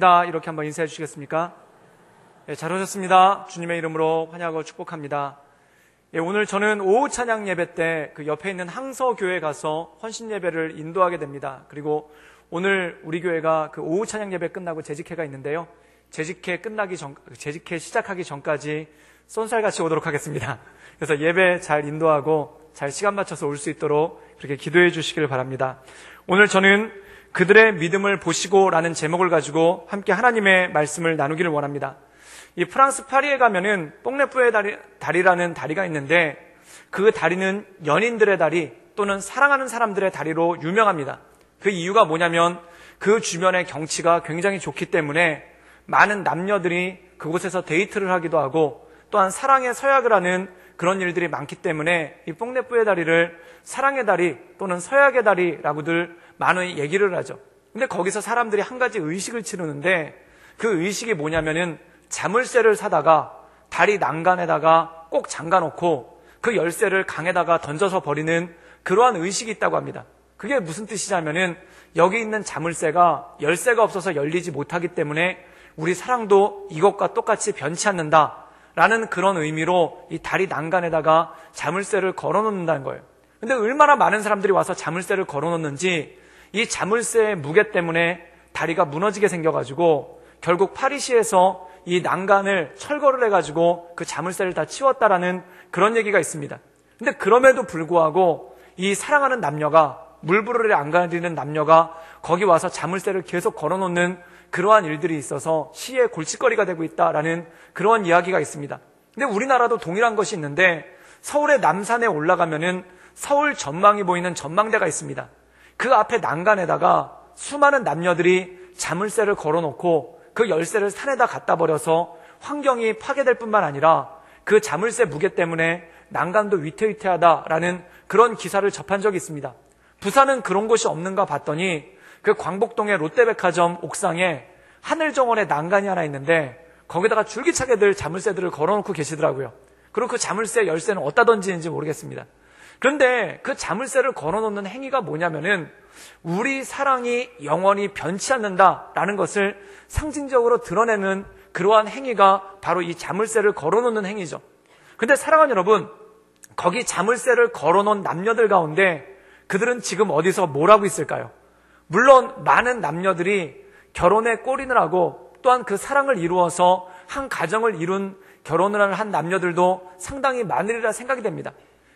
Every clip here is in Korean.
이렇게 한번 인사해 주시겠습니까? 잘 오셨습니다. 주님의 이름으로 환영하고 축복합니다. 오늘 저는 오후 찬양 예배 때 그 옆에 있는 항서교회 가서 헌신 예배를 인도하게 됩니다. 그리고 오늘 우리 교회가 그 오후 찬양 예배 끝나고 재직회가 있는데요. 재직회 시작하기 전까지 쏜살같이 오도록 하겠습니다. 그래서 예배 잘 인도하고 잘 시간 맞춰서 올 수 있도록 그렇게 기도해 주시길 바랍니다. 오늘 저는 그들의 믿음을 보시고 라는 제목을 가지고 함께 하나님의 말씀을 나누기를 원합니다. 이 프랑스 파리에 가면은 뽕네프의 다리라는 다리가 있는데 그 다리는 연인들의 다리 또는 사랑하는 사람들의 다리로 유명합니다. 그 이유가 뭐냐면 그 주변의 경치가 굉장히 좋기 때문에 많은 남녀들이 그곳에서 데이트를 하기도 하고 또한 사랑의 서약을 하는 그런 일들이 많기 때문에 이 뽕네프의 다리를 사랑의 다리 또는 서약의 다리라고들 많은 얘기를 하죠. 근데 거기서 사람들이 한 가지 의식을 치르는데 그 의식이 뭐냐면은 자물쇠를 사다가 다리 난간에다가 꼭 잠가놓고 그 열쇠를 강에다가 던져서 버리는 그러한 의식이 있다고 합니다. 그게 무슨 뜻이냐면은 여기 있는 자물쇠가 열쇠가 없어서 열리지 못하기 때문에 우리 사랑도 이것과 똑같이 변치 않는다 라는 그런 의미로 이 다리 난간에다가 자물쇠를 걸어놓는다는 거예요. 근데 얼마나 많은 사람들이 와서 자물쇠를 걸어놓는지 이 자물쇠의 무게 때문에 다리가 무너지게 생겨가지고 결국 파리시에서 이 난간을 철거를 해가지고 그 자물쇠를 다 치웠다라는 그런 얘기가 있습니다. 근데 그럼에도 불구하고 이 사랑하는 남녀가 물부르르 안 가리는 남녀가 거기 와서 자물쇠를 계속 걸어놓는 그러한 일들이 있어서 시의 골칫거리가 되고 있다라는 그런 이야기가 있습니다. 근데 우리나라도 동일한 것이 있는데 서울의 남산에 올라가면은 서울 전망이 보이는 전망대가 있습니다. 그 앞에 난간에다가 수많은 남녀들이 자물쇠를 걸어놓고 그 열쇠를 산에다 갖다 버려서 환경이 파괴될 뿐만 아니라 그 자물쇠 무게 때문에 난간도 위태위태하다라는 그런 기사를 접한 적이 있습니다. 부산은 그런 곳이 없는가 봤더니 그 광복동의 롯데백화점 옥상에 하늘정원의 난간이 하나 있는데 거기다가 줄기차게들 자물쇠들을 걸어놓고 계시더라고요. 그리고 그 자물쇠 열쇠는 어디다 던지는지 모르겠습니다. 그런데 그 자물쇠를 걸어놓는 행위가 뭐냐면은 우리 사랑이 영원히 변치 않는다라는 것을 상징적으로 드러내는 그러한 행위가 바로 이 자물쇠를 걸어놓는 행위죠. 근데 사랑하는 여러분, 거기 자물쇠를 걸어놓은 남녀들 가운데 그들은 지금 어디서 뭘 하고 있을까요? 물론 많은 남녀들이 결혼에 골인을 하고 또한 그 사랑을 이루어서 한 가정을 이룬 결혼을 한 남녀들도 상당히 많으리라 생각이 됩니다.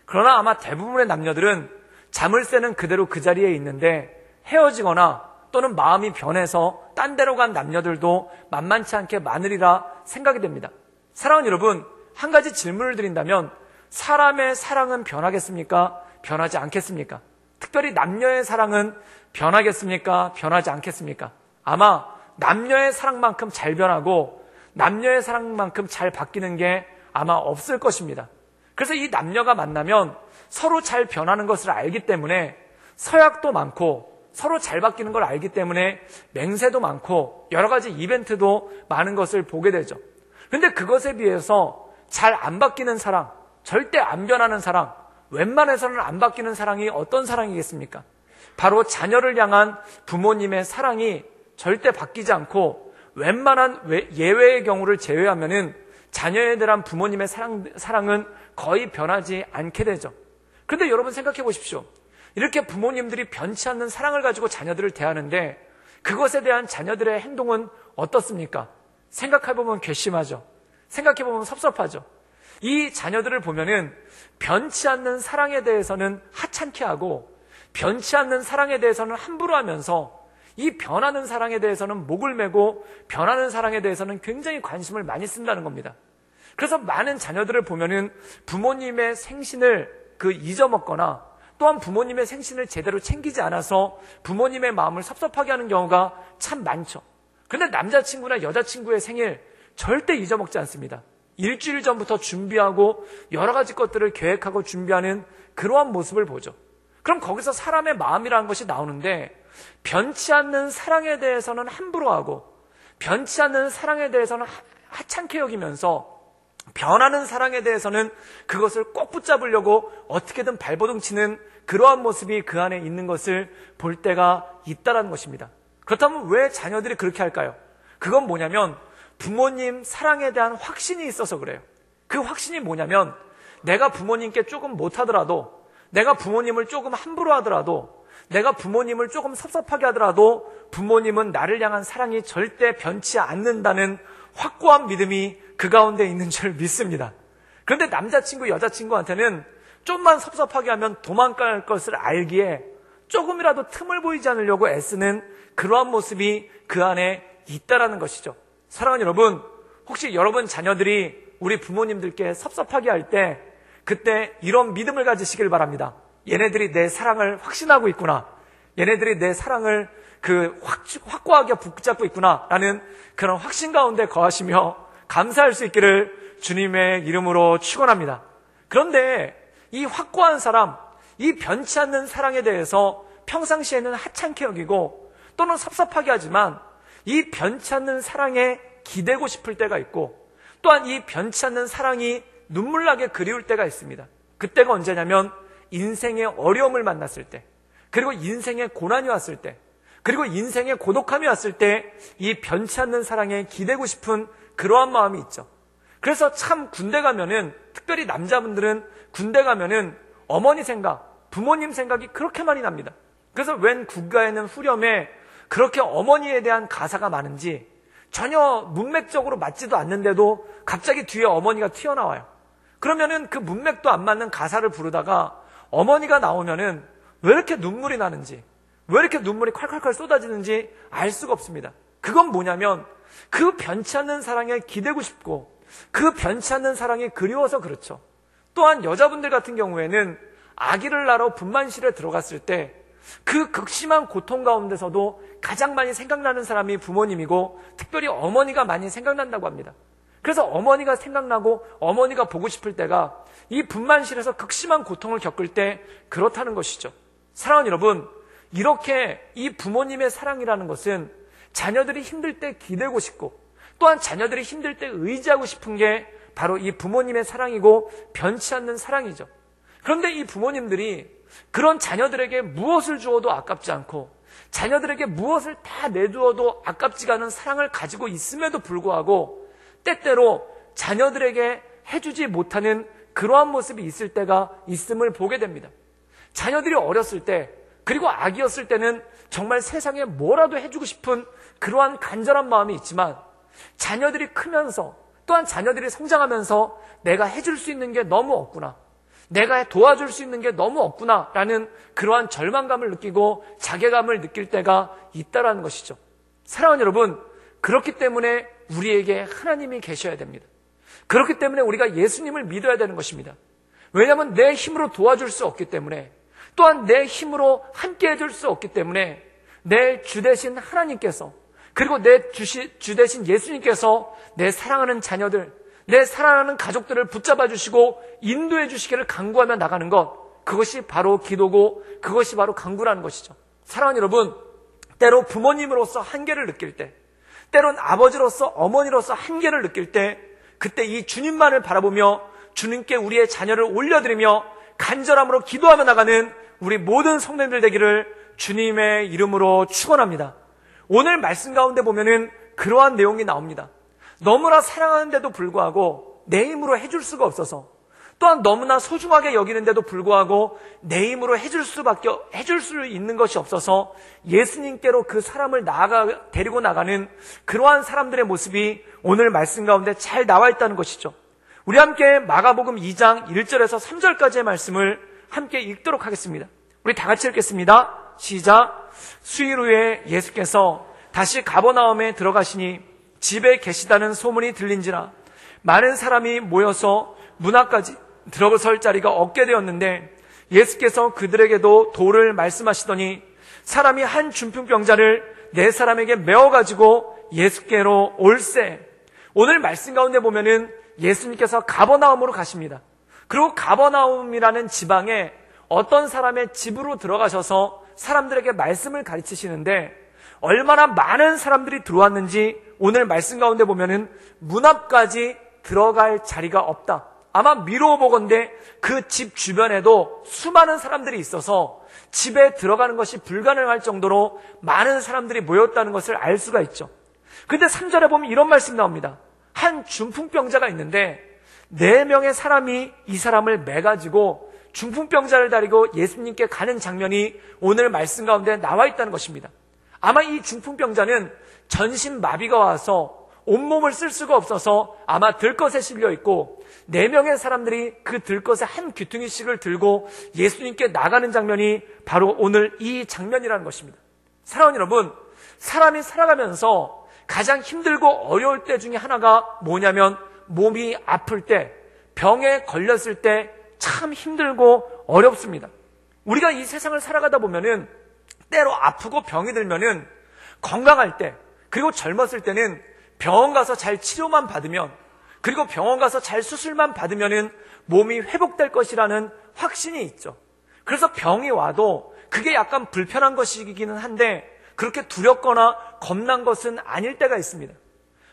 그러나 아마 대부분의 남녀들은 자물쇠는 그대로 그 자리에 있는데 헤어지거나 또는 마음이 변해서 딴 데로 간 남녀들도 만만치 않게 많으리라 생각이 됩니다. 사랑하는 여러분, 한 가지 질문을 드린다면 사람의 사랑은 변하겠습니까? 변하지 않겠습니까? 특별히 남녀의 사랑은 변하겠습니까? 변하지 않겠습니까? 아마 남녀의 사랑만큼 잘 변하고 남녀의 사랑만큼 잘 바뀌는 게 아마 없을 것입니다. 그래서 이 남녀가 만나면 서로 잘 변하는 것을 알기 때문에 서약도 많고 서로 잘 바뀌는 걸 알기 때문에 맹세도 많고 여러 가지 이벤트도 많은 것을 보게 되죠. 그런데 그것에 비해서 잘 안 바뀌는 사랑, 절대 안 변하는 사랑, 웬만해서는 안 바뀌는 사랑이 어떤 사랑이겠습니까? 바로 자녀를 향한 부모님의 사랑이 절대 바뀌지 않고 웬만한 예외의 경우를 제외하면은 자녀에 대한 부모님의 사랑은 거의 변하지 않게 되죠. 그런데 여러분 생각해 보십시오. 이렇게 부모님들이 변치 않는 사랑을 가지고 자녀들을 대하는데 그것에 대한 자녀들의 행동은 어떻습니까? 생각해보면 괘씸하죠. 생각해보면 섭섭하죠. 이 자녀들을 보면은 변치 않는 사랑에 대해서는 하찮게 하고 변치 않는 사랑에 대해서는 함부로 하면서 이 변하는 사랑에 대해서는 목을 메고 변하는 사랑에 대해서는 굉장히 관심을 많이 쓴다는 겁니다. 그래서 많은 자녀들을 보면은 부모님의 생신을 잊어먹거나 또한 부모님의 생신을 제대로 챙기지 않아서 부모님의 마음을 섭섭하게 하는 경우가 참 많죠. 그런데 남자친구나 여자친구의 생일 절대 잊어먹지 않습니다. 일주일 전부터 준비하고 여러 가지 것들을 계획하고 준비하는 그러한 모습을 보죠. 그럼 거기서 사람의 마음이라는 것이 나오는데 변치 않는 사랑에 대해서는 함부로 하고 변치 않는 사랑에 대해서는 하찮게 여기면서 변하는 사랑에 대해서는 그것을 꼭 붙잡으려고 어떻게든 발버둥 치는 그러한 모습이 그 안에 있는 것을 볼 때가 있다는 것입니다. 그렇다면 왜 자녀들이 그렇게 할까요? 그건 뭐냐면 부모님 사랑에 대한 확신이 있어서 그래요. 그 확신이 뭐냐면 내가 부모님께 조금 못하더라도, 내가 부모님을 조금 함부로 하더라도, 내가 부모님을 조금 섭섭하게 하더라도 부모님은 나를 향한 사랑이 절대 변치 않는다는 확고한 믿음이 그 가운데 있는 줄 믿습니다. 그런데 남자친구, 여자친구한테는 좀만 섭섭하게 하면 도망갈 것을 알기에 조금이라도 틈을 보이지 않으려고 애쓰는 그러한 모습이 그 안에 있다라는 것이죠. 사랑하는 여러분, 혹시 여러분 자녀들이 우리 부모님들께 섭섭하게 할 때 그때 이런 믿음을 가지시길 바랍니다. 얘네들이 내 사랑을 확신하고 있구나. 얘네들이 내 사랑을 확고하게 붙잡고 있구나 라는 그런 확신 가운데 거하시며 감사할 수 있기를 주님의 이름으로 축원합니다. 그런데 이 확고한 사람, 이 변치 않는 사랑에 대해서 평상시에는 하찮게 여기고 또는 섭섭하게 하지만 이 변치 않는 사랑에 기대고 싶을 때가 있고 또한 이 변치 않는 사랑이 눈물나게 그리울 때가 있습니다. 그때가 언제냐면 인생의 어려움을 만났을 때, 그리고 인생의 고난이 왔을 때, 그리고 인생의 고독함이 왔을 때 이 변치 않는 사랑에 기대고 싶은 그러한 마음이 있죠. 그래서 참 군대 가면은, 특별히 남자분들은 군대 가면은 어머니 생각, 부모님 생각이 그렇게 많이 납니다. 그래서 웬 국가에는 후렴에 그렇게 어머니에 대한 가사가 많은지 전혀 문맥적으로 맞지도 않는데도 갑자기 뒤에 어머니가 튀어나와요. 그러면은 그 문맥도 안 맞는 가사를 부르다가 어머니가 나오면은 왜 이렇게 눈물이 나는지, 왜 이렇게 눈물이 콸콸콸 쏟아지는지 알 수가 없습니다. 그건 뭐냐면 그 변치 않는 사랑에 기대고 싶고 그 변치 않는 사랑이 그리워서 그렇죠. 또한 여자분들 같은 경우에는 아기를 낳으러 분만실에 들어갔을 때 그 극심한 고통 가운데서도 가장 많이 생각나는 사람이 부모님이고 특별히 어머니가 많이 생각난다고 합니다. 그래서 어머니가 생각나고 어머니가 보고 싶을 때가 이 분만실에서 극심한 고통을 겪을 때 그렇다는 것이죠. 사랑하는 여러분, 이렇게 이 부모님의 사랑이라는 것은 자녀들이 힘들 때 기대고 싶고 또한 자녀들이 힘들 때 의지하고 싶은 게 바로 이 부모님의 사랑이고 변치 않는 사랑이죠. 그런데 이 부모님들이 그런 자녀들에게 무엇을 주어도 아깝지 않고 자녀들에게 무엇을 다 내두어도 아깝지가 않은 사랑을 가지고 있음에도 불구하고 때때로 자녀들에게 해주지 못하는 그러한 모습이 있을 때가 있음을 보게 됩니다. 자녀들이 어렸을 때 그리고 아기였을 때는 정말 세상에 뭐라도 해주고 싶은 그러한 간절한 마음이 있지만 자녀들이 크면서 또한 자녀들이 성장하면서 내가 해줄 수 있는 게 너무 없구나, 내가 도와줄 수 있는 게 너무 없구나 라는 그러한 절망감을 느끼고 자괴감을 느낄 때가 있다라는 것이죠. 사랑하는 여러분, 그렇기 때문에 우리에게 하나님이 계셔야 됩니다. 그렇기 때문에 우리가 예수님을 믿어야 되는 것입니다. 왜냐하면 내 힘으로 도와줄 수 없기 때문에, 또한 내 힘으로 함께 해줄 수 없기 때문에 내 주 되신 하나님께서, 그리고 내 주 되신 예수님께서 내 사랑하는 자녀들, 내 사랑하는 가족들을 붙잡아 주시고 인도해 주시기를 간구하며 나가는 것, 그것이 바로 기도고 그것이 바로 간구라는 것이죠. 사랑하는 여러분, 때로 부모님으로서 한계를 느낄 때, 때론 아버지로서 어머니로서 한계를 느낄 때, 그때 이 주님만을 바라보며 주님께 우리의 자녀를 올려드리며 간절함으로 기도하며 나가는 우리 모든 성도님들 되기를 주님의 이름으로 축원합니다. 오늘 말씀 가운데 보면은 그러한 내용이 나옵니다. 너무나 사랑하는데도 불구하고 내 힘으로 해줄 수가 없어서, 또한 너무나 소중하게 여기는데도 불구하고 내 힘으로 해줄 수 있는 것이 없어서 예수님께로 그 사람을 데리고 나가는 그러한 사람들의 모습이 오늘 말씀 가운데 잘 나와 있다는 것이죠. 우리 함께 마가복음 2장 1절에서 3절까지의 말씀을 함께 읽도록 하겠습니다. 우리 다 같이 읽겠습니다. 시작. 수일 후에 예수께서 다시 가버나움에 들어가시니 집에 계시다는 소문이 들린지라 많은 사람이 모여서 문 앞까지 들어설 자리가 없게 되었는데 예수께서 그들에게도 도를 말씀하시더니 사람이 한 중풍병자를 네 사람에게 메어가지고 예수께로 올세. 오늘 말씀 가운데 보면은 예수님께서 가버나움으로 가십니다. 그리고 가버나움이라는 지방에 어떤 사람의 집으로 들어가셔서 사람들에게 말씀을 가르치시는데 얼마나 많은 사람들이 들어왔는지 오늘 말씀 가운데 보면은 문 앞까지 들어갈 자리가 없다. 아마 미루어 보건대 그 집 주변에도 수많은 사람들이 있어서 집에 들어가는 것이 불가능할 정도로 많은 사람들이 모였다는 것을 알 수가 있죠. 근데 3절에 보면 이런 말씀 나옵니다. 한 중풍병자가 있는데 4명의 사람이 이 사람을 매가지고 중풍병자를 다리고 예수님께 가는 장면이 오늘 말씀 가운데 나와 있다는 것입니다. 아마 이 중풍병자는 전신마비가 와서 온몸을 쓸 수가 없어서 아마 들것에 실려 있고 4명의 사람들이 그 들것에 한 귀퉁이씩을 들고 예수님께 나가는 장면이 바로 오늘 이 장면이라는 것입니다. 사랑하는 여러분, 사람이 살아가면서 가장 힘들고 어려울 때 중에 하나가 뭐냐면 몸이 아플 때, 병에 걸렸을 때 참 힘들고 어렵습니다. 우리가 이 세상을 살아가다 보면은 때로 아프고 병이 들면은 건강할 때, 그리고 젊었을 때는 병원 가서 잘 치료만 받으면, 그리고 병원 가서 잘 수술만 받으면은 몸이 회복될 것이라는 확신이 있죠. 그래서 병이 와도 그게 약간 불편한 것이기는 한데 그렇게 두렵거나 겁난 것은 아닐 때가 있습니다.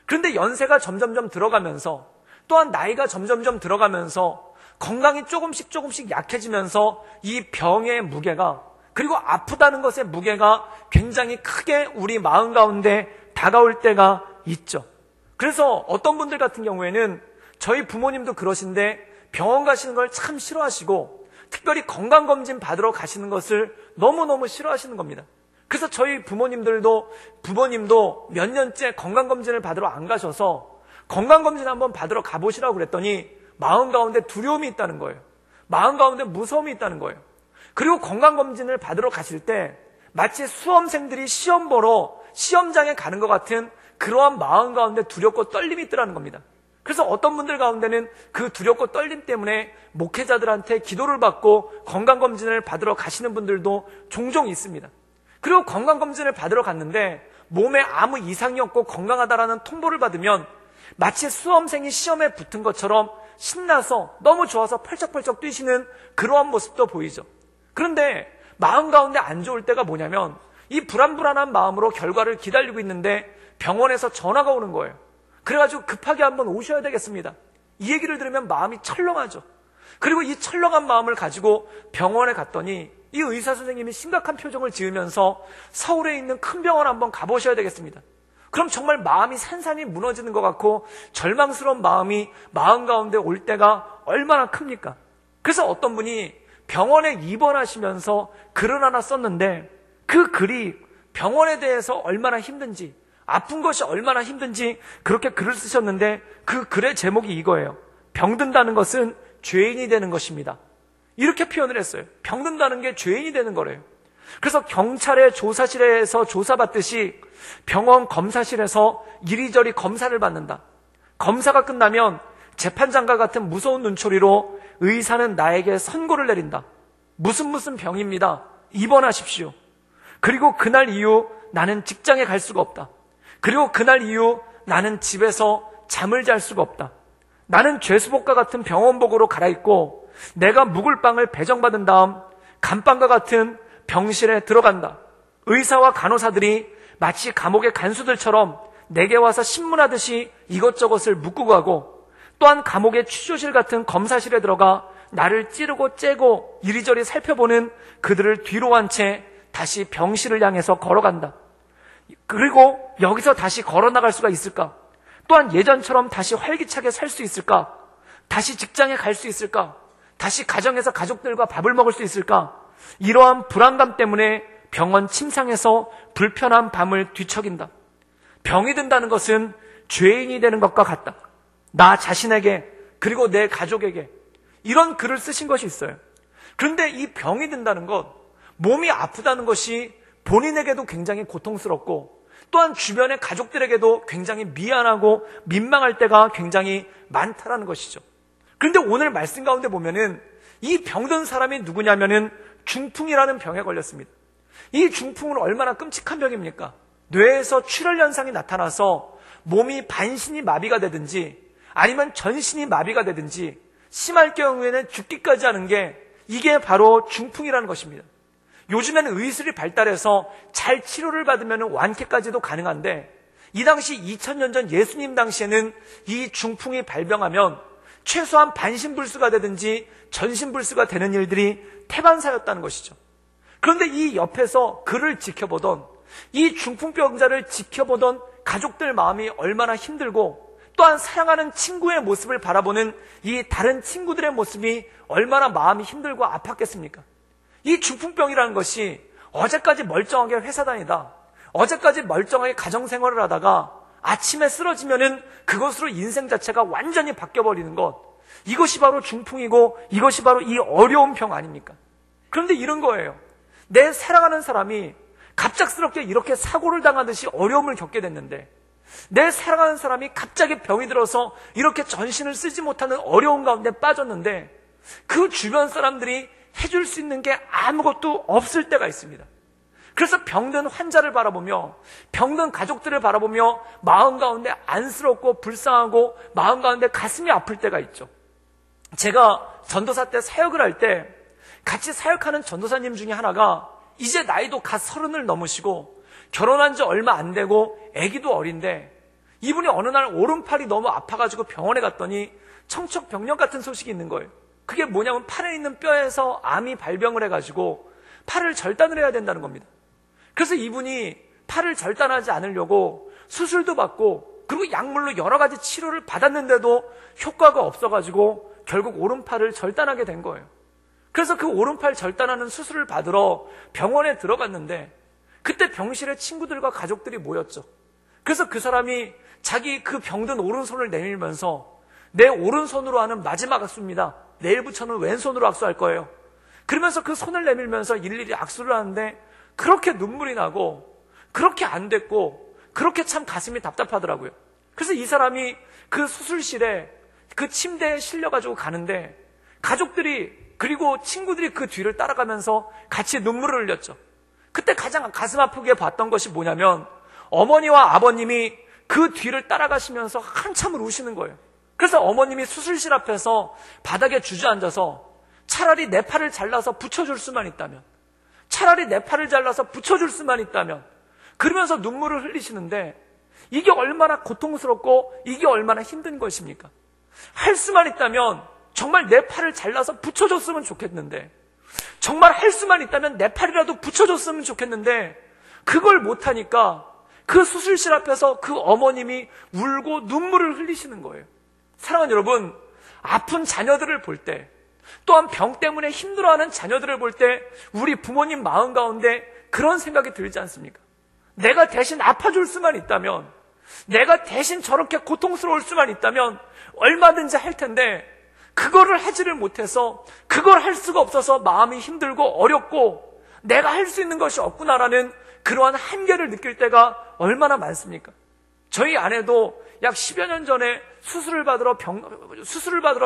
그런데 연세가 점점점 들어가면서, 또한 나이가 점점점 들어가면서 건강이 조금씩 약해지면서 이 병의 무게가, 그리고 아프다는 것의 무게가 굉장히 크게 우리 마음 가운데 다가올 때가 있죠. 그래서 어떤 분들 같은 경우에는 저희 부모님도 그러신데 병원 가시는 걸 참 싫어하시고 특별히 건강검진 받으러 가시는 것을 너무너무 싫어하시는 겁니다. 그래서 저희 부모님도 몇 년째 건강검진을 받으러 안 가셔서 건강검진 한번 받으러 가보시라고 그랬더니 마음 가운데 두려움이 있다는 거예요. 마음 가운데 무서움이 있다는 거예요. 그리고 건강검진을 받으러 가실 때 마치 수험생들이 시험 보러 시험장에 가는 것 같은 그러한 마음 가운데 두렵고 떨림이 있더라는 겁니다. 그래서 어떤 분들 가운데는 그 두렵고 떨림 때문에 목회자들한테 기도를 받고 건강검진을 받으러 가시는 분들도 종종 있습니다. 그리고 건강검진을 받으러 갔는데 몸에 아무 이상이 없고 건강하다라는 통보를 받으면 마치 수험생이 시험에 붙은 것처럼 신나서 너무 좋아서 펄쩍펄쩍 뛰시는 그러한 모습도 보이죠. 그런데 마음 가운데 안 좋을 때가 뭐냐면 이 불안불안한 마음으로 결과를 기다리고 있는데 병원에서 전화가 오는 거예요. 그래가지고 급하게 한번 오셔야 되겠습니다. 이 얘기를 들으면 마음이 철렁하죠. 그리고 이 철렁한 마음을 가지고 병원에 갔더니 이 의사 선생님이 심각한 표정을 지으면서 서울에 있는 큰 병원 한번 가보셔야 되겠습니다. 그럼 정말 마음이 산산이 무너지는 것 같고 절망스러운 마음이 마음 가운데 올 때가 얼마나 큽니까? 그래서 어떤 분이 병원에 입원하시면서 글을 하나 썼는데 그 글이 병원에 대해서 얼마나 힘든지, 아픈 것이 얼마나 힘든지 그렇게 글을 쓰셨는데 그 글의 제목이 이거예요. 병든다는 것은 죄인이 되는 것입니다. 이렇게 표현을 했어요. 병든다는 게 죄인이 되는 거래요. 그래서 경찰의 조사실에서 조사받듯이 병원 검사실에서 이리저리 검사를 받는다. 검사가 끝나면 재판장과 같은 무서운 눈초리로 의사는 나에게 선고를 내린다. 무슨 병입니다. 입원하십시오. 그리고 그날 이후 나는 직장에 갈 수가 없다. 그리고 그날 이후 나는 집에서 잠을 잘 수가 없다. 나는 죄수복과 같은 병원복으로 갈아입고 내가 묵을 방을 배정받은 다음 감방과 같은 병실에 들어간다. 의사와 간호사들이 마치 감옥의 간수들처럼 내게 와서 신문하듯이 이것저것을 묻고 가고, 또한 감옥의 취조실 같은 검사실에 들어가 나를 찌르고 째고 이리저리 살펴보는 그들을 뒤로 한 채 다시 병실을 향해서 걸어간다. 그리고 여기서 다시 걸어나갈 수가 있을까? 또한 예전처럼 다시 활기차게 살 수 있을까? 다시 직장에 갈 수 있을까? 다시 가정에서 가족들과 밥을 먹을 수 있을까? 이러한 불안감 때문에 병원 침상에서 불편한 밤을 뒤척인다. 병이 든다는 것은 죄인이 되는 것과 같다. 나 자신에게, 그리고 내 가족에게 이런 글을 쓰신 것이 있어요. 그런데 이 병이 든다는 것, 몸이 아프다는 것이 본인에게도 굉장히 고통스럽고 또한 주변의 가족들에게도 굉장히 미안하고 민망할 때가 굉장히 많다라는 것이죠. 그런데 오늘 말씀 가운데 보면은 이 병든 사람이 누구냐면은 중풍이라는 병에 걸렸습니다. 이 중풍은 얼마나 끔찍한 병입니까? 뇌에서 출혈 현상이 나타나서 몸이 반신이 마비가 되든지 아니면 전신이 마비가 되든지 심할 경우에는 죽기까지 하는 게 이게 바로 중풍이라는 것입니다. 요즘에는 의술이 발달해서 잘 치료를 받으면 완쾌까지도 가능한데 이 당시 2000년 전 예수님 당시에는 이 중풍이 발병하면 최소한 반신불수가 되든지 전신불수가 되는 일들이 태반사였다는 것이죠. 그런데 이 옆에서 그를 지켜보던, 이 중풍병자를 지켜보던 가족들 마음이 얼마나 힘들고 또한 사랑하는 친구의 모습을 바라보는 이 다른 친구들의 모습이 얼마나 마음이 힘들고 아팠겠습니까? 이 중풍병이라는 것이 어제까지 멀쩡하게 회사 다니다, 어제까지 멀쩡하게 가정생활을 하다가 아침에 쓰러지면은 그것으로 인생 자체가 완전히 바뀌어버리는 것, 이것이 바로 중풍이고 이것이 바로 이 어려운 병 아닙니까? 그런데 이런 거예요. 내 사랑하는 사람이 갑작스럽게 이렇게 사고를 당하듯이 어려움을 겪게 됐는데, 내 사랑하는 사람이 갑자기 병이 들어서 이렇게 전신을 쓰지 못하는 어려운 가운데 빠졌는데 그 주변 사람들이 해줄 수 있는 게 아무것도 없을 때가 있습니다. 그래서 병든 환자를 바라보며, 병든 가족들을 바라보며 마음 가운데 안쓰럽고 불쌍하고 마음 가운데 가슴이 아플 때가 있죠. 제가 전도사 때 사역을 할 때 같이 사역하는 전도사님 중에 하나가 이제 나이도 갓 30을 넘으시고 결혼한 지 얼마 안 되고 아기도 어린데, 이분이 어느 날 오른팔이 너무 아파가지고 병원에 갔더니 청척병력 같은 소식이 있는 거예요. 그게 뭐냐면 팔에 있는 뼈에서 암이 발병을 해가지고 팔을 절단을 해야 된다는 겁니다. 그래서 이분이 팔을 절단하지 않으려고 수술도 받고 그리고 약물로 여러 가지 치료를 받았는데도 효과가 없어가지고 결국 오른팔을 절단하게 된 거예요. 그래서 그 오른팔 절단하는 수술을 받으러 병원에 들어갔는데 그때 병실에 친구들과 가족들이 모였죠. 그래서 그 사람이 자기 그 병든 오른손을 내밀면서 내 오른손으로 하는 마지막 악수입니다. 내일부터는 왼손으로 악수할 거예요. 그러면서 그 손을 내밀면서 일일이 악수를 하는데 그렇게 눈물이 나고 그렇게 안 됐고 그렇게 참 가슴이 답답하더라고요. 그래서 이 사람이 그 수술실에 그 침대에 실려가지고 가는데 가족들이 그리고 친구들이 그 뒤를 따라가면서 같이 눈물을 흘렸죠. 그때 가장 가슴 아프게 봤던 것이 뭐냐면 어머니와 아버님이 그 뒤를 따라가시면서 한참을 우시는 거예요. 그래서 어머님이 수술실 앞에서 바닥에 주저앉아서 차라리 내 팔을 잘라서 붙여줄 수만 있다면, 차라리 내 팔을 잘라서 붙여줄 수만 있다면, 그러면서 눈물을 흘리시는데 이게 얼마나 고통스럽고 이게 얼마나 힘든 것입니까? 할 수만 있다면 정말 내 팔을 잘라서 붙여줬으면 좋겠는데, 정말 할 수만 있다면 내 팔이라도 붙여줬으면 좋겠는데 그걸 못하니까 그 수술실 앞에서 그 어머님이 울고 눈물을 흘리시는 거예요. 사랑하는 여러분, 아픈 자녀들을 볼 때, 또한 병 때문에 힘들어하는 자녀들을 볼 때 우리 부모님 마음 가운데 그런 생각이 들지 않습니까? 내가 대신 아파줄 수만 있다면, 내가 대신 저렇게 고통스러울 수만 있다면 얼마든지 할 텐데 그거를 하지를 못해서, 그걸 할 수가 없어서 마음이 힘들고 어렵고 내가 할 수 있는 것이 없구나라는 그러한 한계를 느낄 때가 얼마나 많습니까? 저희 아내도 약 10여 년 전에 수술을 받으러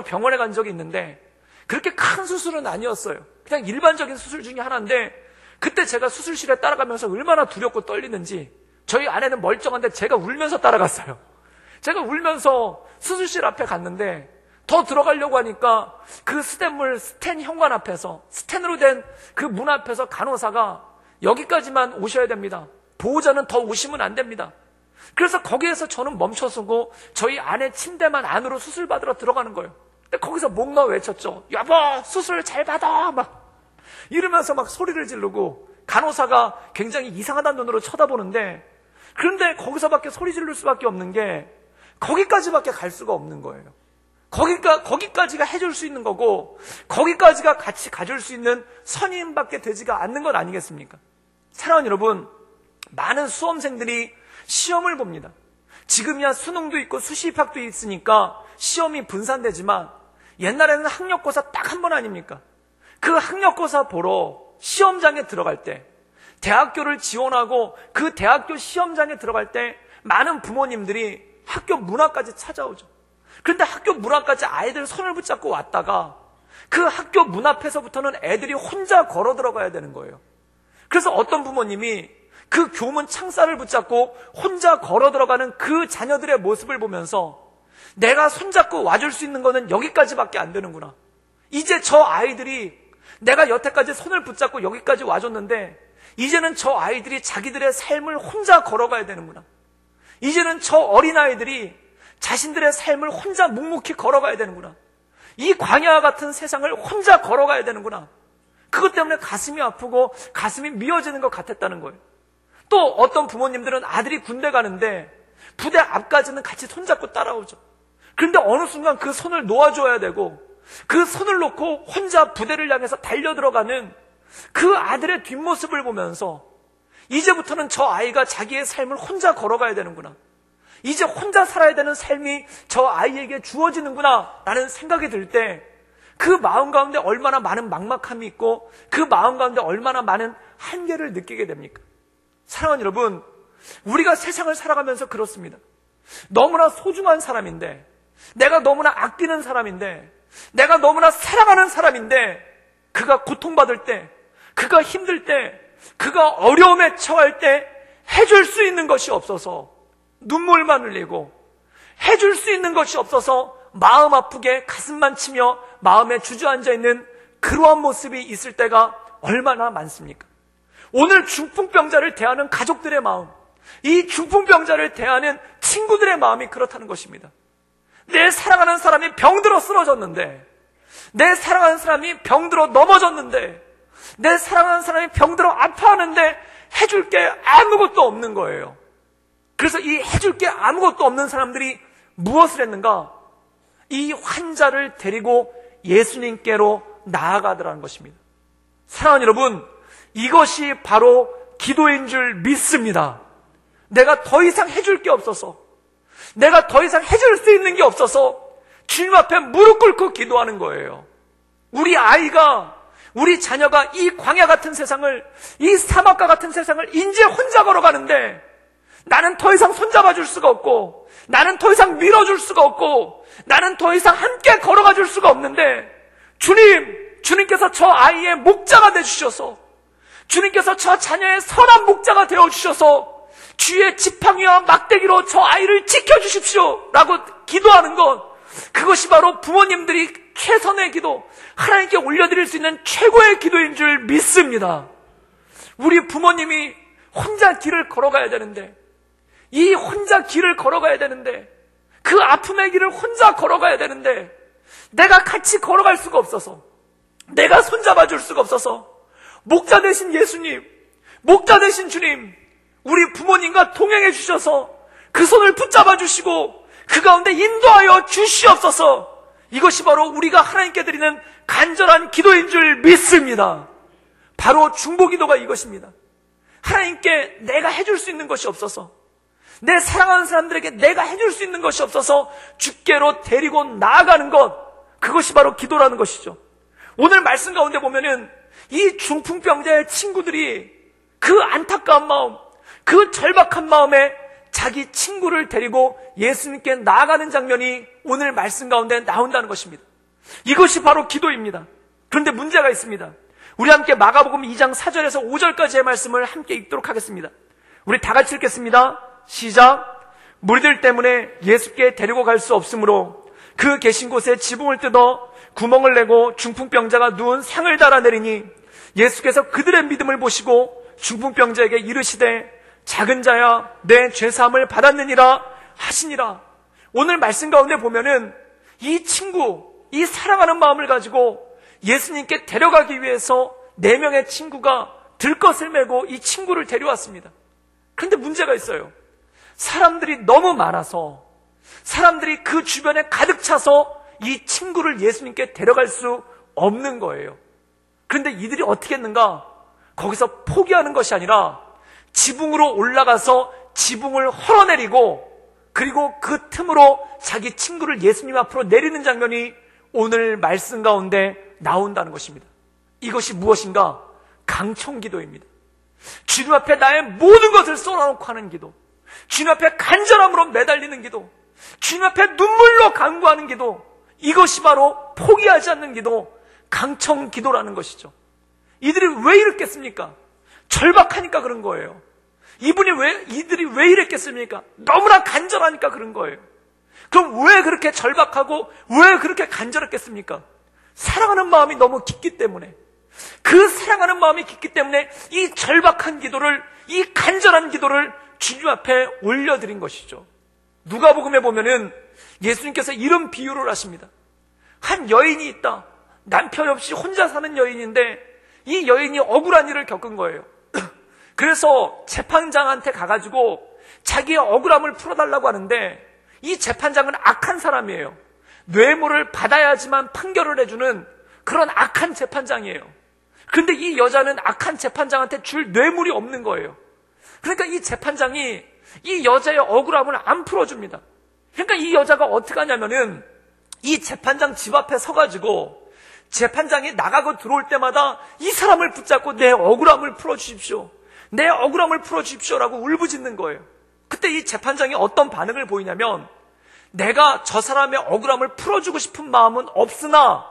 병원에 간 적이 있는데 그렇게 큰 수술은 아니었어요. 그냥 일반적인 수술 중에 하나인데 그때 제가 수술실에 따라가면서 얼마나 두렵고 떨리는지, 저희 아내는 멀쩡한데 제가 울면서 따라갔어요. 제가 울면서 수술실 앞에 갔는데 더 들어가려고 하니까 그 스텐 현관 앞에서, 스텐으로 된 그 문 앞에서 간호사가 여기까지만 오셔야 됩니다. 보호자는 더 오시면 안 됩니다. 그래서 거기에서 저는 멈춰서고 저희 아내 침대만 안으로 수술 받으러 들어가는 거예요. 근데 거기서 목 놓아 외쳤죠. 여보, 수술 잘 받아! 막 이러면서 막 소리를 지르고, 간호사가 굉장히 이상하다는 눈으로 쳐다보는데, 그런데 거기서밖에 소리 지를 수밖에 없는 게 거기까지밖에 갈 수가 없는 거예요. 거기까지가 해줄 수 있는 거고, 거기까지가 같이 가줄 수 있는 선임밖에 되지가 않는 것 아니겠습니까? 사랑하는 여러분, 많은 수험생들이 시험을 봅니다. 지금이야 수능도 있고 수시 입학도 있으니까 시험이 분산되지만 옛날에는 학력고사 딱 한 번 아닙니까? 그 학력고사 보러 시험장에 들어갈 때, 대학교를 지원하고 그 대학교 시험장에 들어갈 때 많은 부모님들이 학교 문 앞까지 찾아오죠. 그런데 학교 문 앞까지 아이들 손을 붙잡고 왔다가 그 학교 문 앞에서부터는 애들이 혼자 걸어 들어가야 되는 거예요. 그래서 어떤 부모님이 그 교문 창살을 붙잡고 혼자 걸어 들어가는 그 자녀들의 모습을 보면서 내가 손잡고 와줄 수 있는 거는 여기까지밖에 안 되는구나. 이제 저 아이들이, 내가 여태까지 손을 붙잡고 여기까지 와줬는데 이제는 저 아이들이 자기들의 삶을 혼자 걸어가야 되는구나. 이제는 저 어린아이들이 자신들의 삶을 혼자 묵묵히 걸어가야 되는구나. 이 광야와 같은 세상을 혼자 걸어가야 되는구나. 그것 때문에 가슴이 아프고 가슴이 미어지는 것 같았다는 거예요. 또 어떤 부모님들은 아들이 군대 가는데 부대 앞까지는 같이 손잡고 따라오죠. 그런데 어느 순간 그 손을 놓아줘야 되고 그 손을 놓고 혼자 부대를 향해서 달려들어가는 그 아들의 뒷모습을 보면서 이제부터는 저 아이가 자기의 삶을 혼자 걸어가야 되는구나. 이제 혼자 살아야 되는 삶이 저 아이에게 주어지는구나 라는 생각이 들 때 그 마음 가운데 얼마나 많은 막막함이 있고 그 마음 가운데 얼마나 많은 한계를 느끼게 됩니까? 사랑하는 여러분, 우리가 세상을 살아가면서 그렇습니다. 너무나 소중한 사람인데, 내가 너무나 아끼는 사람인데, 내가 너무나 사랑하는 사람인데, 그가 고통받을 때, 그가 힘들 때, 그가 어려움에 처할 때 해줄 수 있는 것이 없어서 눈물만 흘리고, 해줄 수 있는 것이 없어서 마음 아프게 가슴만 치며 마음에 주저앉아 있는 그러한 모습이 있을 때가 얼마나 많습니까? 오늘 중풍병자를 대하는 가족들의 마음, 이 중풍병자를 대하는 친구들의 마음이 그렇다는 것입니다. 내 사랑하는 사람이 병들어 쓰러졌는데, 내 사랑하는 사람이 병들어 넘어졌는데, 내 사랑하는 사람이 병들어 아파하는데 해줄 게 아무것도 없는 거예요. 그래서 이 해줄 게 아무것도 없는 사람들이 무엇을 했는가? 이 환자를 데리고 예수님께로 나아가더라는 것입니다. 사랑하는 여러분, 이것이 바로 기도인 줄 믿습니다. 내가 더 이상 해줄 게 없어서, 내가 더 이상 해줄 수 있는 게 없어서 주님 앞에 무릎 꿇고 기도하는 거예요. 우리 아이가, 우리 자녀가 이 광야 같은 세상을, 이 사막과 같은 세상을 이제 혼자 걸어가는데 나는 더 이상 손잡아 줄 수가 없고, 나는 더 이상 밀어줄 수가 없고, 나는 더 이상 함께 걸어가 줄 수가 없는데 주님께서 저 아이의 목자가 되주셔서, 주님께서 저 자녀의 선한 목자가 되어주셔서 주의 지팡이와 막대기로 저 아이를 지켜주십시오 라고 기도하는 것, 그것이 바로 부모님들이 최선의 기도, 하나님께 올려드릴 수 있는 최고의 기도인 줄 믿습니다. 우리 부모님이 혼자 길을 걸어가야 되는데, 이 혼자 길을 걸어가야 되는데, 그 아픔의 길을 혼자 걸어가야 되는데 내가 같이 걸어갈 수가 없어서, 내가 손잡아 줄 수가 없어서 목자 되신 예수님, 목자 되신 주님, 우리 부모님과 동행해 주셔서 그 손을 붙잡아 주시고 그 가운데 인도하여 주시옵소서. 이것이 바로 우리가 하나님께 드리는 간절한 기도인 줄 믿습니다. 바로 중보기도가 이것입니다. 하나님께 내가 해줄 수 있는 것이 없어서, 내 사랑하는 사람들에게 내가 해줄 수 있는 것이 없어서 주께로 데리고 나아가는 것, 그것이 바로 기도라는 것이죠. 오늘 말씀 가운데 보면은 이 중풍병자의 친구들이 그 안타까운 마음, 그 절박한 마음에 자기 친구를 데리고 예수님께 나아가는 장면이 오늘 말씀 가운데 나온다는 것입니다. 이것이 바로 기도입니다. 그런데 문제가 있습니다. 우리 함께 마가복음 2장 4절에서 5절까지의 말씀을 함께 읽도록 하겠습니다. 우리 다 같이 읽겠습니다. 시작. 무리들 때문에 예수께 데리고 갈 수 없으므로 그 계신 곳에 지붕을 뜯어 구멍을 내고 중풍병자가 누운 상을 달아내리니 예수께서 그들의 믿음을 보시고 중풍병자에게 이르시되 작은 자야 내 죄사함을 받았느니라 하시니라. 오늘 말씀 가운데 보면은 이 친구, 이 사랑하는 마음을 가지고 예수님께 데려가기 위해서 4명의 친구가 들것을 메고 이 친구를 데려왔습니다. 그런데 문제가 있어요. 사람들이 너무 많아서, 사람들이 그 주변에 가득 차서 이 친구를 예수님께 데려갈 수 없는 거예요. 그런데 이들이 어떻게 했는가? 거기서 포기하는 것이 아니라 지붕으로 올라가서 지붕을 헐어내리고, 그리고 그 틈으로 자기 친구를 예수님 앞으로 내리는 장면이 오늘 말씀 가운데 나온다는 것입니다. 이것이 무엇인가? 강청기도입니다. 주님 앞에 나의 모든 것을 쏟아놓고 하는 기도, 주님 앞에 간절함으로 매달리는 기도, 주님 앞에 눈물로 간구하는 기도, 이것이 바로 포기하지 않는 기도, 강청기도라는 것이죠. 이들이 왜 이랬겠습니까? 절박하니까 그런 거예요. 이들이 왜 이랬겠습니까? 너무나 간절하니까 그런 거예요. 그럼 왜 그렇게 절박하고 왜 그렇게 간절했겠습니까? 사랑하는 마음이 너무 깊기 때문에, 그 사랑하는 마음이 깊기 때문에 이 절박한 기도를, 이 간절한 기도를 주님 앞에 올려드린 것이죠. 누가복음에 보면은 예수님께서 이런 비유를 하십니다. 한 여인이 있다. 남편 없이 혼자 사는 여인인데 이 여인이 억울한 일을 겪은 거예요. 그래서 재판장한테 가가지고 자기의 억울함을 풀어달라고 하는데 이 재판장은 악한 사람이에요. 뇌물을 받아야지만 판결을 해주는 그런 악한 재판장이에요. 그런데 이 여자는 악한 재판장한테 줄 뇌물이 없는 거예요. 그러니까 이 재판장이 이 여자의 억울함을 안 풀어줍니다. 그러니까 이 여자가 어떻게 하냐면은 이 재판장 집 앞에 서가지고 재판장이 나가고 들어올 때마다 이 사람을 붙잡고 내 억울함을 풀어주십시오. 내 억울함을 풀어주십시오라고 울부짖는 거예요. 그때 이 재판장이 어떤 반응을 보이냐면 내가 저 사람의 억울함을 풀어주고 싶은 마음은 없으나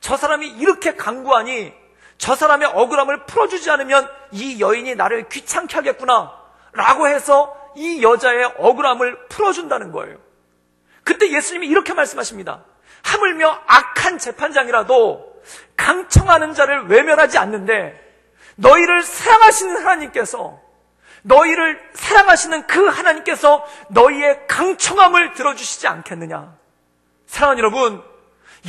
저 사람이 이렇게 강구하니 저 사람의 억울함을 풀어주지 않으면 이 여인이 나를 귀찮게 하겠구나 라고 해서 이 여자의 억울함을 풀어준다는 거예요. 그때 예수님이 이렇게 말씀하십니다. 하물며 악한 재판장이라도 강청하는 자를 외면하지 않는데 너희를 사랑하시는 하나님께서 너희를 사랑하시는 그 하나님께서 너희의 강청함을 들어주시지 않겠느냐. 사랑하는 여러분,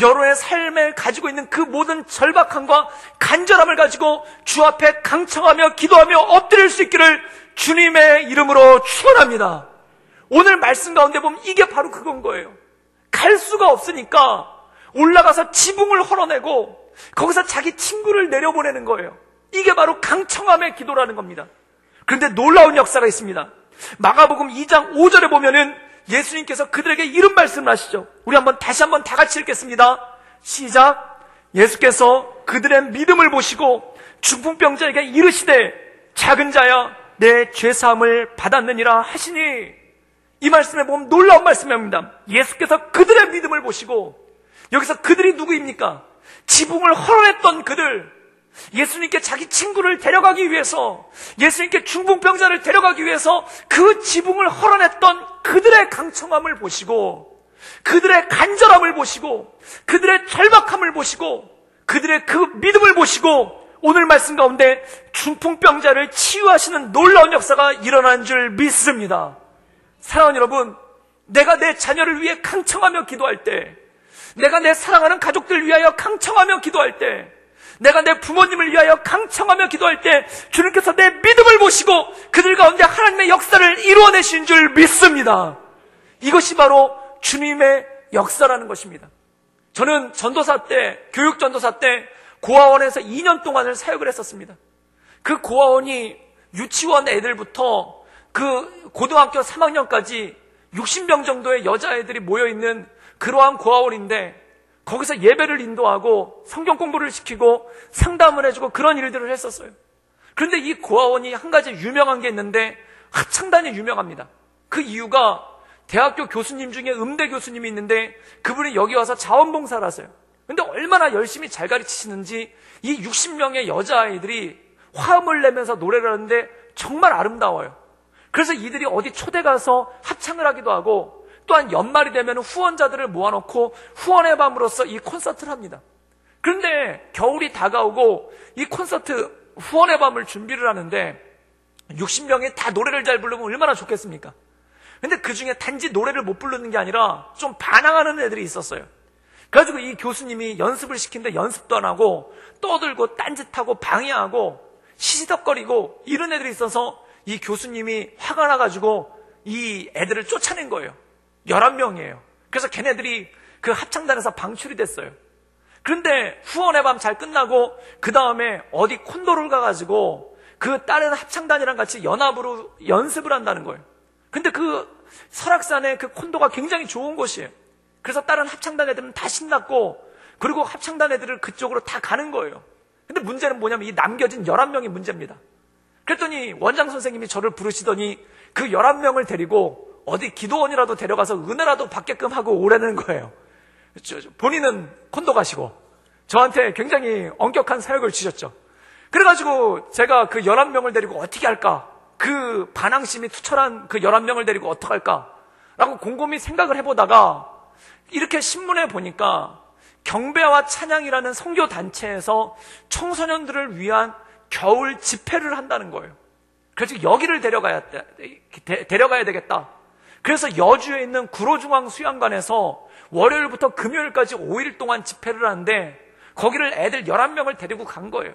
여러분의 삶에 가지고 있는 그 모든 절박함과 간절함을 가지고 주 앞에 강청하며 기도하며 엎드릴 수 있기를 주님의 이름으로 축원합니다. 오늘 말씀 가운데 보면 이게 바로 그건 거예요. 갈 수가 없으니까 올라가서 지붕을 헐어내고 거기서 자기 친구를 내려보내는 거예요. 이게 바로 강청함의 기도라는 겁니다. 그런데 놀라운 역사가 있습니다. 마가복음 2장 5절에 보면은 예수님께서 그들에게 이런 말씀을 하시죠. 우리 다시 한번 다 같이 읽겠습니다. 시작. 예수께서 그들의 믿음을 보시고 중풍병자에게 이르시되 작은 자야 내 죄사함을 받았느니라 하시니, 이 말씀에 보면 놀라운 말씀입니다. 예수께서 그들의 믿음을 보시고, 여기서 그들이 누구입니까? 지붕을 헐어냈던 그들, 예수님께 자기 친구를 데려가기 위해서, 예수님께 중풍병자를 데려가기 위해서 그 지붕을 헐어냈던 그들의 강청함을 보시고, 그들의 간절함을 보시고, 그들의 절박함을 보시고, 그들의 그 믿음을 보시고 오늘 말씀 가운데 중풍병자를 치유하시는 놀라운 역사가 일어난 줄 믿습니다. 사랑하는 여러분, 내가 내 자녀를 위해 강청하며 기도할 때, 내가 내 사랑하는 가족들을 위하여 강청하며 기도할 때, 내가 내 부모님을 위하여 강청하며 기도할 때 주님께서 내 믿음을 보시고 그들 가운데 하나님의 역사를 이루어내신 줄 믿습니다. 이것이 바로 주님의 역사라는 것입니다. 저는 전도사 때, 교육전도사 때 고아원에서 2년 동안을 사역을 했었습니다. 그 고아원이 유치원 애들부터 그 고등학교 3학년까지 60명 정도의 여자애들이 모여있는 그러한 고아원인데, 거기서 예배를 인도하고 성경 공부를 시키고 상담을 해주고 그런 일들을 했었어요. 그런데 이 고아원이 한 가지 유명한 게 있는데 합창단이 유명합니다. 그 이유가 대학교 교수님 중에 음대 교수님이 있는데 그분이 여기 와서 자원봉사를 하세요. 근데 얼마나 열심히 잘 가르치시는지 이 60명의 여자아이들이 화음을 내면서 노래를 하는데 정말 아름다워요. 그래서 이들이 어디 초대 가서 합창을 하기도 하고, 또한 연말이 되면 후원자들을 모아놓고 후원의 밤으로써 이 콘서트를 합니다. 그런데 겨울이 다가오고 이 콘서트 후원의 밤을 준비를 하는데 60명이 다 노래를 잘 부르면 얼마나 좋겠습니까? 근데 그 중에 단지 노래를 못 부르는 게 아니라 좀 반항하는 애들이 있었어요. 그래가지고 이 교수님이 연습을 시키는데 연습도 안 하고 떠들고 딴짓하고 방해하고 시시덕거리고 이런 애들이 있어서 이 교수님이 화가 나가지고 이 애들을 쫓아낸 거예요. 11명이에요. 그래서 걔네들이 그 합창단에서 방출이 됐어요. 그런데 후원의 밤 잘 끝나고 그 다음에 어디 콘도를 가가지고 그 다른 합창단이랑 같이 연합으로 연습을 한다는 거예요. 근데 그 설악산에 그 콘도가 굉장히 좋은 곳이에요. 그래서 다른 합창단 애들은 다 신났고, 그리고 합창단 애들을 그쪽으로 다 가는 거예요. 근데 문제는 뭐냐면 이 남겨진 11명이 문제입니다. 그랬더니 원장 선생님이 저를 부르시더니 그 11명을 데리고 어디 기도원이라도 데려가서 은혜라도 받게끔 하고 오라는 거예요. 본인은 콘도 가시고 저한테 굉장히 엄격한 사역을 주셨죠. 그래가지고 제가 그 11명을 데리고 어떻게 할까? 그 반항심이 투철한 그 11명을 데리고 어떻게 할까? 라고 곰곰이 생각을 해보다가 이렇게 신문에 보니까 경배와 찬양이라는 선교단체에서 청소년들을 위한 겨울 집회를 한다는 거예요. 그래서 여기를 데려가야 되겠다. 그래서 여주에 있는 구로중앙 수양관에서 월요일부터 금요일까지 5일 동안 집회를 하는데 거기를 애들 11명을 데리고 간 거예요.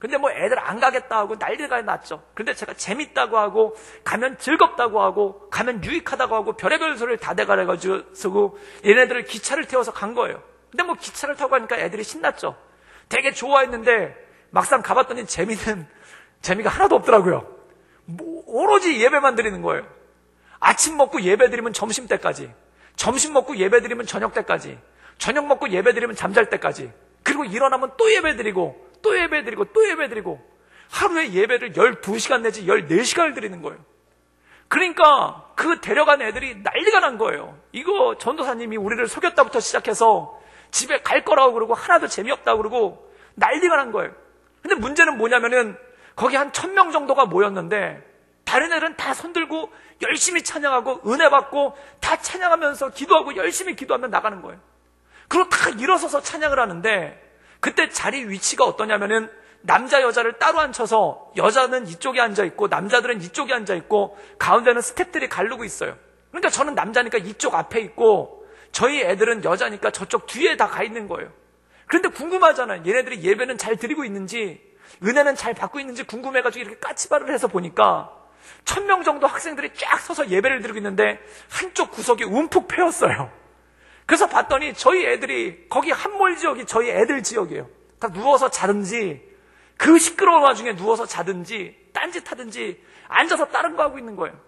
근데 뭐 애들 안 가겠다 하고 난리가 났죠. 근데 제가 재밌다고 하고 가면 즐겁다고 하고 가면 유익하다고 하고 별의별 소리를 다 대가지고 얘네들을 기차를 태워서 간 거예요. 근데 뭐 기차를 타고 가니까 애들이 신났죠. 되게 좋아했는데 막상 가봤더니 재미가 하나도 없더라고요. 뭐 오로지 예배만 드리는 거예요. 아침 먹고 예배 드리면 점심 때까지, 점심 먹고 예배 드리면 저녁 때까지, 저녁 먹고 예배 드리면 잠잘 때까지, 그리고 일어나면 또 예배 드리고 또 예배 드리고 또 예배 드리고 하루에 예배를 12시간 내지 14시간을 드리는 거예요. 그러니까 그 데려간 애들이 난리가 난 거예요. 이거 전도사님이 우리를 속였다부터 시작해서 집에 갈 거라고 그러고 하나도 재미없다고 그러고 난리가 난 거예요. 근데 문제는 뭐냐면은 거기 한 1000명 정도가 모였는데 다른 애들은 다 손들고 열심히 찬양하고 은혜 받고 다 찬양하면서 기도하고 열심히 기도하면 나가는 거예요. 그리고 다 일어서서 찬양을 하는데 그때 자리 위치가 어떠냐면은 남자 여자를 따로 앉혀서 여자는 이쪽에 앉아있고 남자들은 이쪽에 앉아있고 가운데는 스태프들이 가르고 있어요. 그러니까 저는 남자니까 이쪽 앞에 있고 저희 애들은 여자니까 저쪽 뒤에 다 가 있는 거예요. 그런데 궁금하잖아요. 얘네들이 예배는 잘 드리고 있는지 은혜는 잘 받고 있는지 궁금해가지고 이렇게 까치발을 해서 보니까 1000명 정도 학생들이 쫙 서서 예배를 드리고 있는데 한쪽 구석이 움푹 패였어요. 그래서 봤더니 저희 애들이 거기 한몰 지역이 저희 애들 지역이에요. 다 누워서 자든지 그 시끄러운 와중에 누워서 자든지 딴짓하든지 앉아서 다른 거 하고 있는 거예요.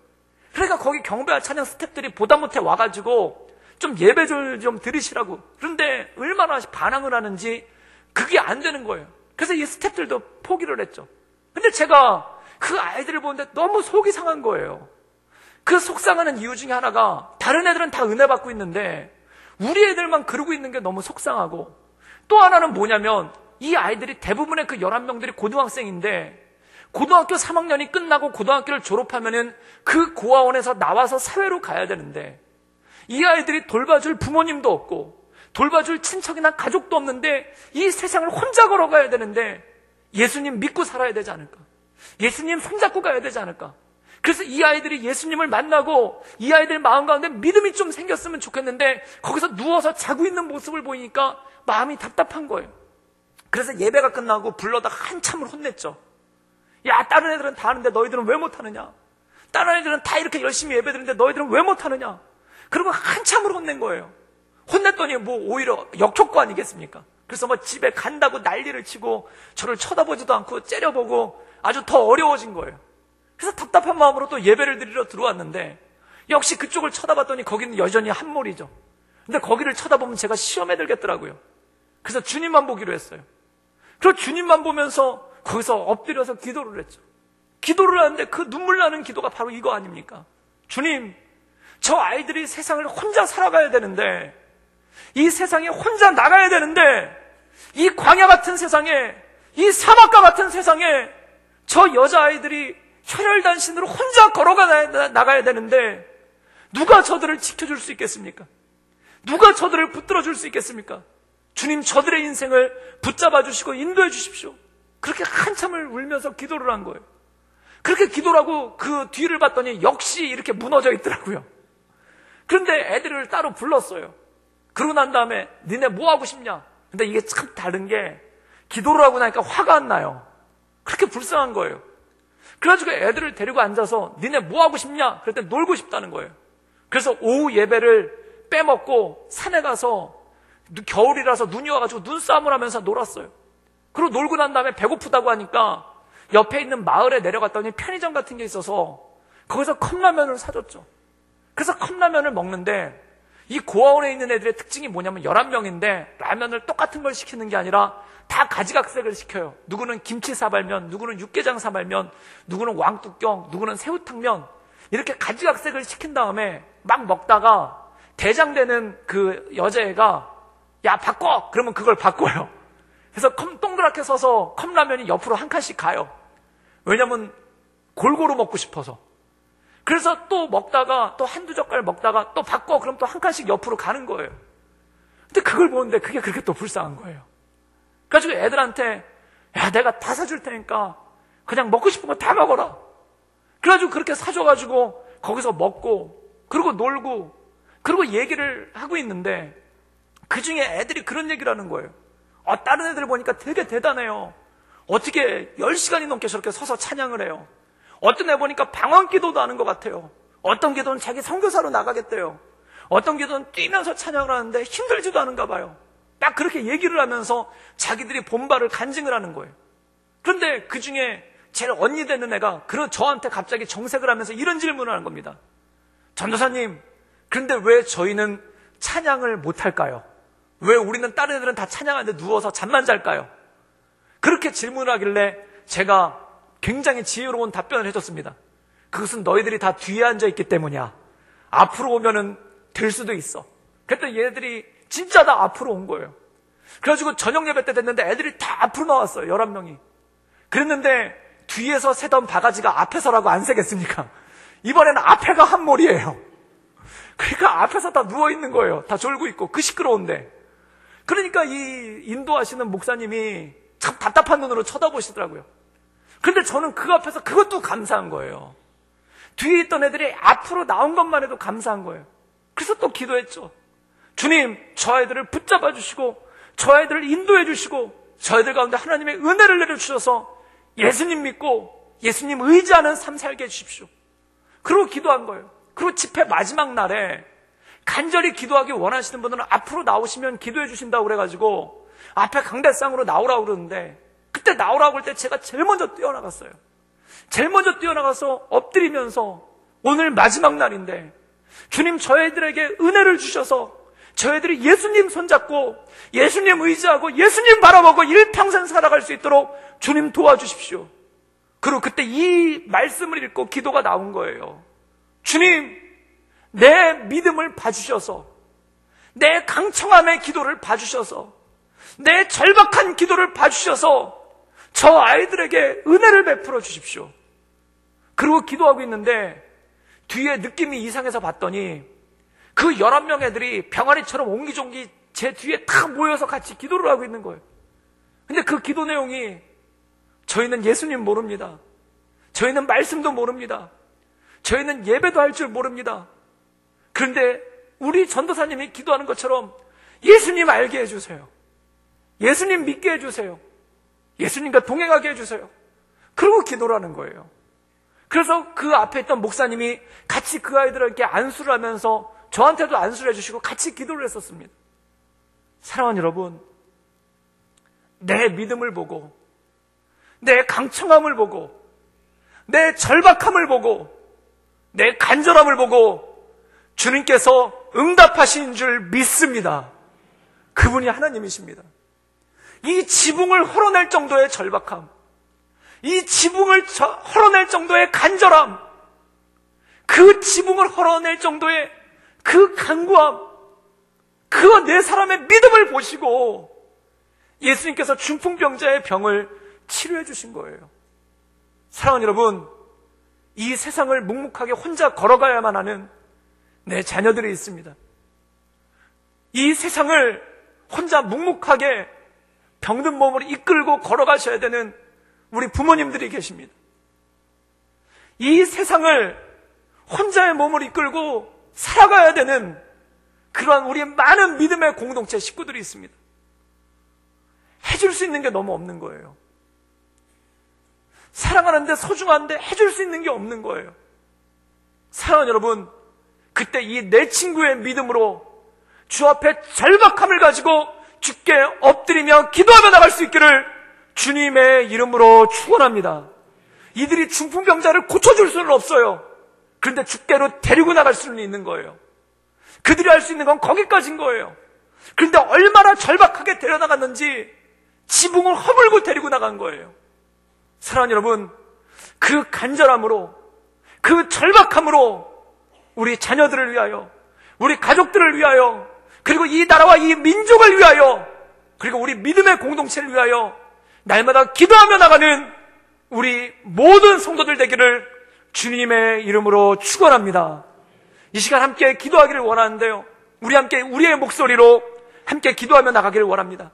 그러니까 거기 경배와 찬양 스태프들이 보다 못해 와가지고 좀 예배 좀 드리시라고. 그런데 얼마나 반항을 하는지 그게 안 되는 거예요. 그래서 이 스태프들도 포기를 했죠. 근데 제가 그 아이들을 보는데 너무 속이 상한 거예요. 그 속상하는 이유 중에 하나가 다른 애들은 다 은혜 받고 있는데 우리 애들만 그러고 있는 게 너무 속상하고, 또 하나는 뭐냐면 이 아이들이 대부분의 그 11명들이 고등학생인데 고등학교 3학년이 끝나고 고등학교를 졸업하면은 그 고아원에서 나와서 사회로 가야 되는데 이 아이들이 돌봐줄 부모님도 없고 돌봐줄 친척이나 가족도 없는데 이 세상을 혼자 걸어가야 되는데 예수님 믿고 살아야 되지 않을까? 예수님 손잡고 가야 되지 않을까? 그래서 이 아이들이 예수님을 만나고 이 아이들 마음 가운데 믿음이 좀 생겼으면 좋겠는데 거기서 누워서 자고 있는 모습을 보이니까 마음이 답답한 거예요. 그래서 예배가 끝나고 불러다가 한참을 혼냈죠. 야, 다른 애들은 다 하는데 너희들은 왜 못하느냐? 다른 애들은 다 이렇게 열심히 예배 드리는데 너희들은 왜 못하느냐? 그리고 한참을 혼낸 거예요. 혼냈더니 뭐 오히려 역효과 아니겠습니까? 그래서 뭐 집에 간다고 난리를 치고 저를 쳐다보지도 않고 째려보고 아주 더 어려워진 거예요. 그래서 답답한 마음으로 또 예배를 드리러 들어왔는데 역시 그쪽을 쳐다봤더니 거기는 여전히 한몰이죠. 근데 거기를 쳐다보면 제가 시험에 들겠더라고요. 그래서 주님만 보기로 했어요. 그리고 주님만 보면서 거기서 엎드려서 기도를 했죠. 기도를 하는데 그 눈물 나는 기도가 바로 이거 아닙니까? 주님, 저 아이들이 세상을 혼자 살아가야 되는데, 이 세상에 혼자 나가야 되는데, 이 광야 같은 세상에, 이 사막과 같은 세상에 저 여자아이들이 혈혈단신으로 혼자 나가야 되는데 누가 저들을 지켜줄 수 있겠습니까? 누가 저들을 붙들어줄 수 있겠습니까? 주님, 저들의 인생을 붙잡아 주시고 인도해 주십시오. 그렇게 한참을 울면서 기도를 한 거예요. 그렇게 기도를 하고 그 뒤를 봤더니 역시 이렇게 무너져 있더라고요. 그런데 애들을 따로 불렀어요. 그러고 난 다음에 니네 뭐 하고 싶냐? 근데 이게 참 다른 게 기도를 하고 나니까 화가 안 나요. 그렇게 불쌍한 거예요. 그래가지고 애들을 데리고 앉아서 니네 뭐 하고 싶냐? 그랬더니 놀고 싶다는 거예요. 그래서 오후 예배를 빼먹고 산에 가서 겨울이라서 눈이 와가지고 눈싸움을 하면서 놀았어요. 그리고 놀고 난 다음에 배고프다고 하니까 옆에 있는 마을에 내려갔더니 편의점 같은 게 있어서 거기서 컵라면을 사줬죠. 그래서 컵라면을 먹는데 이 고아원에 있는 애들의 특징이 뭐냐면 11명인데 라면을 똑같은 걸 시키는 게 아니라 다 가지각색을 시켜요. 누구는 김치 사발면, 누구는 육개장 사발면, 누구는 왕뚜껑, 누구는 새우탕면, 이렇게 가지각색을 시킨 다음에 막 먹다가 대장되는 그 여자애가 야 바꿔! 그러면 그걸 바꿔요. 그래서 동그랗게 서서 컵라면이 옆으로 한 칸씩 가요. 왜냐면 골고루 먹고 싶어서. 그래서 또 먹다가 또 한두 젓갈 먹다가 또 바꿔! 그럼 또 한 칸씩 옆으로 가는 거예요. 근데 그걸 보는데 그게 그렇게 또 불쌍한 거예요. 그래가지고 애들한테 야 내가 다 사줄 테니까 그냥 먹고 싶은 거 다 먹어라. 그래가지고 그렇게 사줘가지고 거기서 먹고 그리고 놀고 그리고 얘기를 하고 있는데 그중에 애들이 그런 얘기를 하는 거예요. 다른 애들 보니까 되게 대단해요. 어떻게 10시간이 넘게 저렇게 서서 찬양을 해요? 어떤 애 보니까 방황 기도도 하는 것 같아요. 어떤 기도는 자기 선교사로 나가겠대요. 어떤 기도는 뛰면서 찬양을 하는데 힘들지도 않은가 봐요. 딱 그렇게 얘기를 하면서 자기들이 본바를 간증을 하는 거예요. 그런데 그 중에 제일 언니 되는 애가 저한테 갑자기 정색을 하면서 이런 질문을 하는 겁니다. 전도사님, 그런데 왜 저희는 찬양을 못할까요? 왜 우리는 다른 애들은 다 찬양하는데 누워서 잠만 잘까요? 그렇게 질문을 하길래 제가 굉장히 지혜로운 답변을 해줬습니다. 그것은 너희들이 다 뒤에 앉아있기 때문이야. 앞으로 오면은 될 수도 있어. 그랬더니 얘네들이 진짜 다 앞으로 온 거예요. 그래가지고 저녁 예배 때 됐는데 애들이 다 앞으로 나왔어요. 11명이. 그랬는데 뒤에서 세던 바가지가 앞에서라고 안 세겠습니까? 이번에는 앞에가 한 몰이에요. 그러니까 앞에서 다 누워있는 거예요. 다 졸고 있고 그 시끄러운데. 그러니까 이 인도하시는 목사님이 참 답답한 눈으로 쳐다보시더라고요. 근데 저는 그 앞에서 그것도 감사한 거예요. 뒤에 있던 애들이 앞으로 나온 것만 해도 감사한 거예요. 그래서 또 기도했죠. 주님, 저 아이들을 붙잡아 주시고 저 아이들을 인도해 주시고 저 아이들 가운데 하나님의 은혜를 내려주셔서 예수님 믿고 예수님 의지하는 삶 살게 해주십시오. 그리고 기도한 거예요. 그리고 집회 마지막 날에 간절히 기도하기 원하시는 분들은 앞으로 나오시면 기도해 주신다고 그래가지고 앞에 강대상으로 나오라고 그러는데 그때 나오라고 할 때 제가 제일 먼저 뛰어나갔어요. 제일 먼저 뛰어나가서 엎드리면서 오늘 마지막 날인데 주님 저희들에게 은혜를 주셔서 저희들이 예수님 손잡고 예수님 의지하고 예수님 바라보고 일평생 살아갈 수 있도록 주님 도와주십시오. 그리고 그때 이 말씀을 읽고 기도가 나온 거예요. 주님, 내 믿음을 봐주셔서 내 강청함의 기도를 봐주셔서 내 절박한 기도를 봐주셔서 저 아이들에게 은혜를 베풀어 주십시오. 그리고 기도하고 있는데 뒤에 느낌이 이상해서 봤더니 그 11명 애들이 병아리처럼 옹기종기 제 뒤에 다 모여서 같이 기도를 하고 있는 거예요. 근데 그 기도 내용이 저희는 예수님 모릅니다. 저희는 말씀도 모릅니다. 저희는 예배도 할 줄 모릅니다. 그런데 우리 전도사님이 기도하는 것처럼 예수님 알게 해주세요. 예수님 믿게 해주세요. 예수님과 동행하게 해주세요. 그러고 기도를 하는 거예요. 그래서 그 앞에 있던 목사님이 같이 그 아이들에게 안수를 하면서 저한테도 안수를 해주시고 같이 기도를 했었습니다. 사랑하는 여러분, 내 믿음을 보고 내 강청함을 보고 내 절박함을 보고 내 간절함을 보고 주님께서 응답하신 줄 믿습니다. 그분이 하나님이십니다. 이 지붕을 헐어낼 정도의 절박함, 이 지붕을 헐어낼 정도의 간절함, 그 지붕을 헐어낼 정도의 그 간구함, 그 네 사람의 믿음을 보시고 예수님께서 중풍병자의 병을 치료해 주신 거예요. 사랑하는 여러분, 이 세상을 묵묵하게 혼자 걸어가야만 하는 내 자녀들이 있습니다. 이 세상을 혼자 묵묵하게 병든 몸을 이끌고 걸어가셔야 되는 우리 부모님들이 계십니다. 이 세상을 혼자의 몸을 이끌고 살아가야 되는 그러한 우리 많은 믿음의 공동체 식구들이 있습니다. 해줄 수 있는 게 너무 없는 거예요. 사랑하는데 소중한데 해줄 수 있는 게 없는 거예요. 사랑하는 여러분, 그때 이 내 친구의 믿음으로 주 앞에 절박함을 가지고 주께 엎드리며 기도하며 나갈 수 있기를 주님의 이름으로 축원합니다. 이들이 중풍병자를 고쳐줄 수는 없어요. 그런데 주께로 데리고 나갈 수는 있는 거예요. 그들이 할 수 있는 건 거기까지인 거예요. 그런데 얼마나 절박하게 데려나갔는지 지붕을 허물고 데리고 나간 거예요. 사랑하는 여러분, 그 간절함으로, 그 절박함으로 우리 자녀들을 위하여, 우리 가족들을 위하여, 그리고 이 나라와 이 민족을 위하여, 그리고 우리 믿음의 공동체를 위하여 날마다 기도하며 나가는 우리 모든 성도들 되기를 주님의 이름으로 축원합니다. 이 시간 함께 기도하기를 원하는데요, 우리 함께 우리의 목소리로 함께 기도하며 나가기를 원합니다.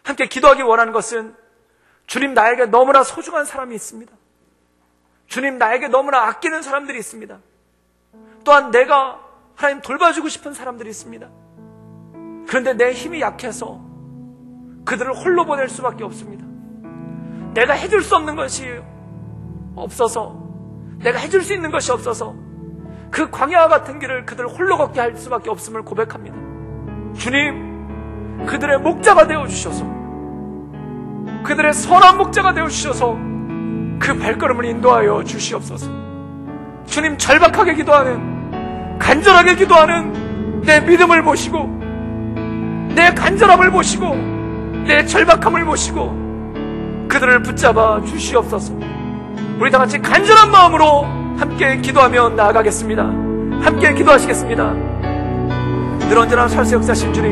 함께 기도하기 원하는 것은 주님, 나에게 너무나 소중한 사람이 있습니다. 주님, 나에게 너무나 아끼는 사람들이 있습니다. 또한 내가 하나님 돌봐주고 싶은 사람들이 있습니다. 그런데 내 힘이 약해서 그들을 홀로 보낼 수밖에 없습니다. 내가 해줄 수 없는 것이 없어서, 내가 해줄 수 있는 것이 없어서 그 광야와 같은 길을 그들 홀로 걷게 할 수밖에 없음을 고백합니다. 주님, 그들의 목자가 되어주셔서, 그들의 선한 목자가 되어주셔서 그 발걸음을 인도하여 주시옵소서. 주님, 절박하게 기도하는, 간절하게 기도하는 내 믿음을 보시고, 내 간절함을 보시고, 내 절박함을 보시고 그들을 붙잡아 주시옵소서. 우리 다 같이 간절한 마음으로 함께 기도하며 나아가겠습니다. 함께 기도하시겠습니다. 늘 언제나 살수 역사하신 주님,